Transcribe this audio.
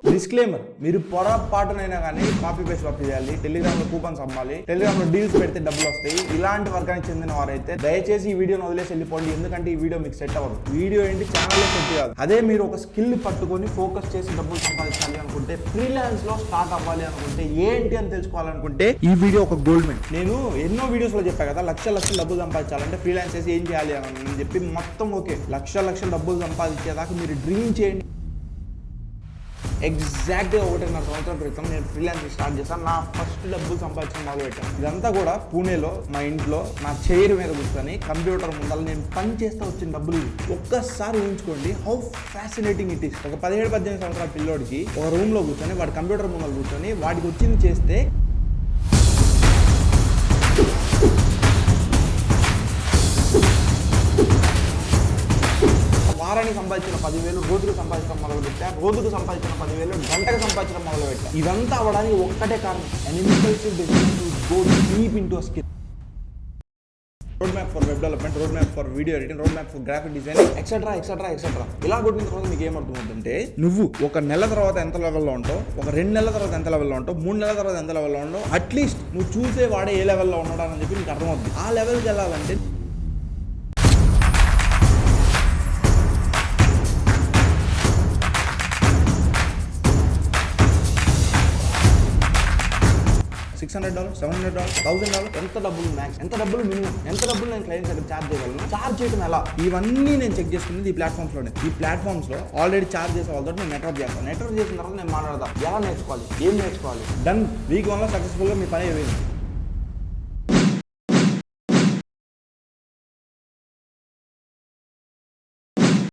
Disclaimer, మీరు పొరపాటునైనా కానీ copy paste చేయాలి, టెలిగ్రామ్ లో కూపన్స్ అమ్మాలి, టెలిగ్రామ్ లో డీల్స్ పెడితే డబ్బులు వస్తాయి, ఇలాంటి వర్గానికి చెందిన వారైతే దయచేసి ఈ వీడియోని వదిలేసి వెళ్ళిపోండి. ఎందుకంటే ఈ వీడియో మీకు సెట్ అవ్వదు. వీడియో ఏంటి, ఛానల్ సెట్ కాదు. అదే మీరు ఒక స్కిల్ పట్టుకొని ఫోకస్ చేసి డబ్బులు సంపాదించాలి అనుకుంటే, ఫ్రీలాన్స్ లో స్టార్ట్ అవ్వాలి అనుకుంటే, ఏంటి అని తెలుసుకోవాలనుకుంటే ఈ వీడియో ఒక గోల్డ్ మెన్. నేను ఎన్నో వీడియోస్ లో చెప్పా కదా, లక్షల డబ్బులు సంపాదించాలంటే ఫ్రీలాన్స్ చేసి ఏం చేయాలి అని చెప్పి మొత్తం ఓకే. లక్షల డబ్బులు సంపాదించేదాకా మీరు డ్రీమ్ చేయండి. ఎగ్జాక్ట్గా 1.5 సంవత్సరాల క్రితం నేను ఫ్రీలాన్స్ స్టార్ట్ చేశాను. నా ఫస్ట్ డబ్బులు సంపాదించడం మొదలుపెట్టాను. ఇదంతా కూడా పూణేలో మా ఇంట్లో నా చైర్ మీద కూర్చొని కంప్యూటర్ ముందర నేను పని చేస్తూ వచ్చిన డబ్బులు. ఒక్కసారి ఊహించుకోండి హౌ ఫ్యాసినేటింగ్ ఇట్ ఈస్. ఒక 17-18 సంవత్సరాల పిల్లోడికి ఒక రూమ్ లో కూర్చొని వాడి కంప్యూటర్ ముందర కూర్చొని వాడికి వచ్చింది చేస్తే వారానికి సంపాదించిన 10,000 రోజుకు సంపాదించడం మొదలుపెట్టా. రోజుకు సంపాదించిన 10,000 గంటకు సంపాదించడం మొదలుపెట్టా. ఇదంతా అవడానికి ఒక్కటే కారణం, deep into a skill. Road map for web development, road map for video editing, road map for graphic design, etcetera. ఇలా కొట్టిన తర్వాత మీకు ఏమర్థమవుతుందంటే, నువ్వు ఒక నెల తర్వాత ఎంత లెవెల్లో ఉంటావు, ఒక 2 నెలల తర్వాత ఎంత లెవెల్లో ఉంటావు, 3 నెలల తర్వాత ఎంత లెవెల్లో ఉంటావు, అట్లీస్ట్ నువ్వు చూసే వాడే ఏ లెవెల్లో ఉన్నాడు అని చెప్పి నీకు అర్థమవుతుంది. ఆ లెవెల్కి వెళ్ళాలంటే $600, $700, $1,000, ఎంత డబ్బులు మ్యాక్స్, ఎంత డబ్బులు మినిమం, ఎంత డబ్బులు నేను క్లయింట్స్ దగ్గర ఛార్జ్ చేయగలను, ఛార్జ్ చేయడం ఎలా, ఇవన్నీ నేను చెక్ చేసుకునేది ఈ ప్లాట్ఫామ్స్ లోనే. ఈ ప్లాట్ఫామ్స్ లో ఆల్రెడీ ఛార్జ్ చేసే వాళ్ళతో నేను నెట్వర్క్ చేస్తాను. నెట్వర్క్ చేసిన తర్వాత నేను మాట్లాడదాం, ఎలా నేర్చుకోవాలి, ఏం నేర్చుకోవాలి. డన్. వీక్ 1లో సక్సెస్ఫుల్గా మీ పని అయిపోయింది.